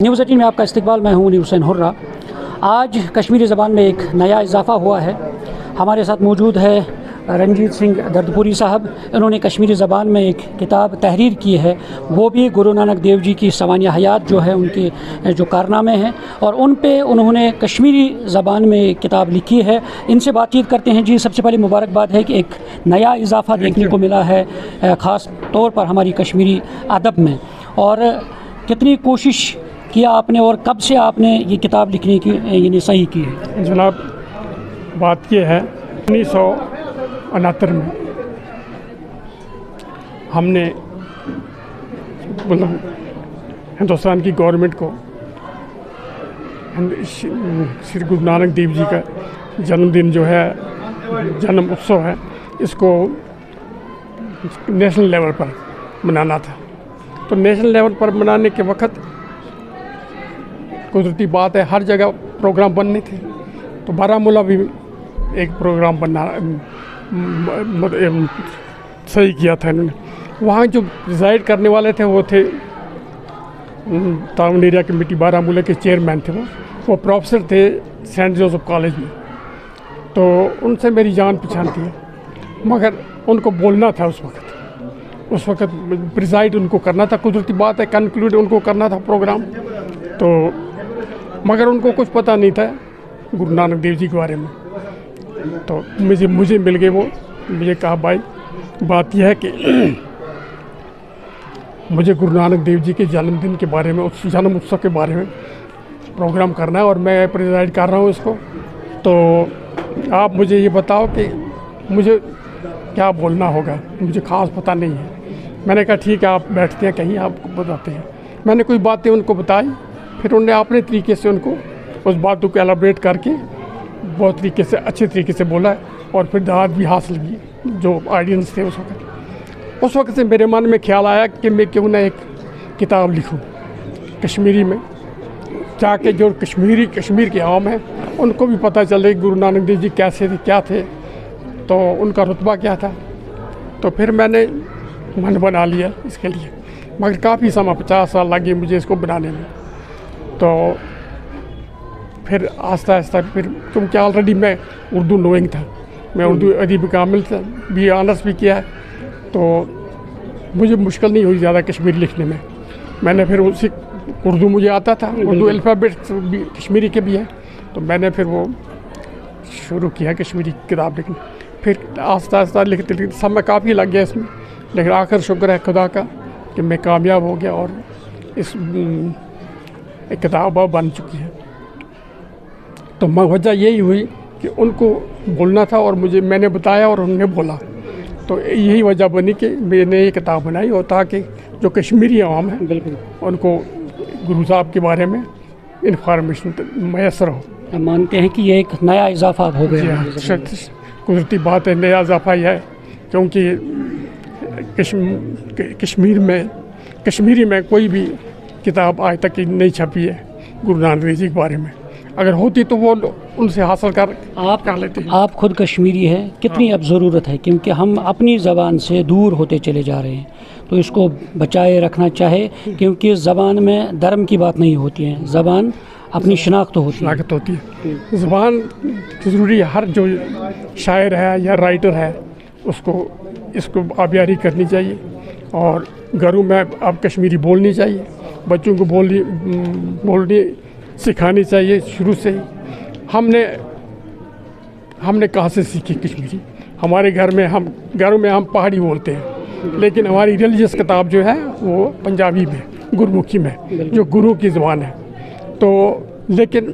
News 18 میں آپ کا استقبال. میں ہوں حسین حرہ. آج کشمیری زبان میں ایک نیا اضافہ ہوا ہے. ہمارے ساتھ موجود ہے رنجیت سنگھ دردپوری صاحب. انہوں نے کشمیری زبان میں ایک کتاب تحریر کی ہے, وہ بھی گرو نانک دیو جی کی سوانح حیات جو ہے ان کے جو کارنامے ہیں, اور ان پہ انہوں نے کشمیری زبان میں کتاب لکھی ہے. ان سے بات چیت کرتے ہیں. جی, سب سے پہلے مبارکباد ہے کہ ایک نیا اضافہ دیکھنے کو ملا ہے خاص طور پر ہماری کشمیری ادب میں. اور کتنی کوشش کیا آپ نے اور کب سے آپ نے یہ کتاب لکھنے کی یعنی صحیح کی ہے؟ جناب, بات یہ ہے 1969 میں ہم نے ہندوستان کی گورنمنٹ کو شری گرو نانک دیو جی کا جنم دن جو ہے, جنم اتسو ہے, اس کو نیشنل لیول پر منانا تھا. تو نیشنل لیول پر منانے کے وقت قدرتی بات ہے ہر جگہ پروگرام بننے تھے. تو بارہمولہ بھی ایک پروگرام بننا صحیح کیا تھا انہوں نے. وہاں جو ریزائڈ کرنے والے تھے وہ تھے تعاون ایریا کمیٹی بارہمولہ کے چیئرمین تھے. وہ پروفیسر تھے سینٹ جوزف کالج میں. تو ان سے میری جان پہچان تھی, مگر ان کو بولنا تھا اس وقت پریزائڈ ان کو کرنا تھا. قدرتی بات ہے کنکلوڈ ان کو کرنا تھا پروگرام. تو مگر ان کو کچھ پتہ نہیں تھا گرو نانک دیو جی کے بارے میں. تو مجھے مل گئے. وہ مجھے کہا بھائی بات یہ ہے کہ مجھے گرو نانک دیو جی کے جنم دن کے بارے میں, جنم اتسو کے بارے میں پروگرام کرنا ہے اور میں پریزائڈ کر رہا ہوں اس کو. تو آپ مجھے یہ بتاؤ کہ مجھے کیا بولنا ہوگا, مجھے خاص پتہ نہیں ہے. میں نے کہا ٹھیک ہے, آپ بیٹھتے ہیں کہیں, آپ کو بتاتے ہیں. میں نے کوئی باتیں ان کو بتائی, پھر انہوں نے اپنے طریقے سے ان کو اس باتوں کو ایلیبریٹ کر کے بہت طریقے سے اچھے طریقے سے بولا, اور پھر دعوت بھی حاصل کی جو آڈینس تھے اس وقت. اس وقت سے میرے من میں خیال آیا کہ میں کیوں نہ ایک کتاب لکھوں کشمیری میں, تاکہ جو کشمیر کے عوام ہیں ان کو بھی پتہ چلے گرو نانک دیو جی کیسے تھے, کیا تھے, تو ان کا رتبہ کیا تھا. تو پھر میں نے من بنا لیا اس کے لیے, مگر کافی سما 50 سال لگے مجھے اس کو بنانے میں. تو پھر آہستہ آہستہ پھر کیونکہ آلریڈی میں اردو نوئنگ تھا, میں اردو ادیب کامل تھا, بی آنرس بھی کیا ہے, تو مجھے مشکل نہیں ہوئی زیادہ کشمیری لکھنے میں. میں نے پھر اسی اردو مجھے آتا تھا, اردو الفابیٹ بھی کشمیری کے بھی ہے, تو میں نے پھر وہ شروع کیا کشمیری کتاب لکھنا. پھر آہستہ آہستہ لکھتے سب کافی لگ گیا اس میں, لیکن آخر شکر ہے خدا کا کہ میں کامیاب ہو گیا اور اس ایک کتاب بن چکی ہے. تو وجہ یہی ہوئی کہ ان کو بولنا تھا اور میں نے بتایا اور انہوں نے بولا. تو یہی وجہ بنی کہ میں نے یہ کتاب بنائی, اور تاکہ جو کشمیری عوام ہیں بالکل ان کو گرو صاحب کے بارے میں انفارمیشن میسر ہو. ہم مانتے ہیں کہ یہ ایک نیا اضافہ ہو گیا. قدرتی بات ہے, نیا اضافہ یہ ہے کیونکہ کشمیری میں کوئی بھی کتاب آج تک نہیں چھپی ہے گرو نانک دیو جی کے بارے میں. اگر ہوتی تو وہ ان سے حاصل کر لیتے ہیں. آپ خود کشمیری ہیں, کتنی اب ضرورت ہے, کیونکہ ہم اپنی زبان سے دور ہوتے چلے جا رہے ہیں, تو اس کو بچائے رکھنا چاہے, کیونکہ زبان میں دھرم کی بات نہیں ہوتی ہے, زبان اپنی شناخت ہوتی ہے. زبان ضروری ہے. ہر جو شاعر ہے یا رائٹر ہے اس کو آبیاری کرنی چاہیے, اور گھروں میں اب کشمیری بولنی چاہیے, بچوں کو بولنی سکھانی چاہیے شروع سے ہی. ہم نے کہاں سے سیکھی کشمیری؟ ہمارے گھروں میں ہم پہاڑی بولتے ہیں, لیکن ہماری ریلیجیس کتاب جو ہے وہ پنجابی میں, گرمکھی میں, جو گرو کی زبان ہے. تو لیکن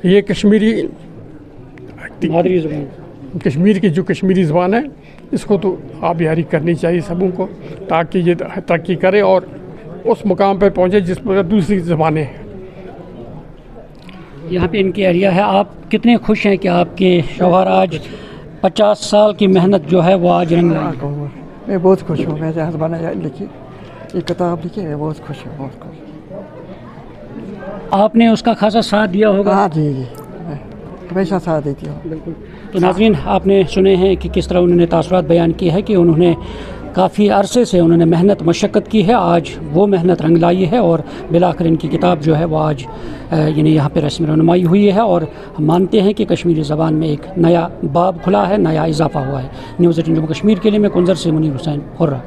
یہ کشمیر کی جو کشمیری زبان ہے اس کو تو آبیاری کرنی چاہیے سبوں کو, تاکہ یہ ترقی کرے اور اس مقام پہ پہنچے جس پر دوسری زبانیں ہیں. یہاں پہ ان کی ایریا ہے. آپ کتنے خوش ہیں کہ آپ کے شوہر آج 50 سال کی محنت جو ہے وہ آج رنگ لائی؟ میں بہت خوش ہوں. میرے ہسبینڈ نے لکھی یہ کتاب لکھی, میں بہت خوش ہوں, بہت خوش. آپ نے اس کا خاصا ساتھ دیا ہوگا؟ ہاں جی, ہمیشہ ساتھ دیتی ہوں. بالکل. تو ناظرین, آپ نے سنے ہیں کہ کس طرح انہوں نے تاثرات بیان کی ہے کہ انہوں نے کافی عرصے سے انہوں نے محنت مشقت کی ہے، آج وہ محنت رنگ لائی ہے اور بالآخر ان کی کتاب جو ہے وہ آج یعنی یہاں پہ رسم رونمائی ہوئی ہے، اور ہم مانتے ہیں کہ کشمیری زبان میں ایک نیا باب کھلا ہے، نیا اضافہ ہوا ہے۔ نیوز 18 جموں کشمیر کے لیے میں کنزر سے منیر حسین ہرہ۔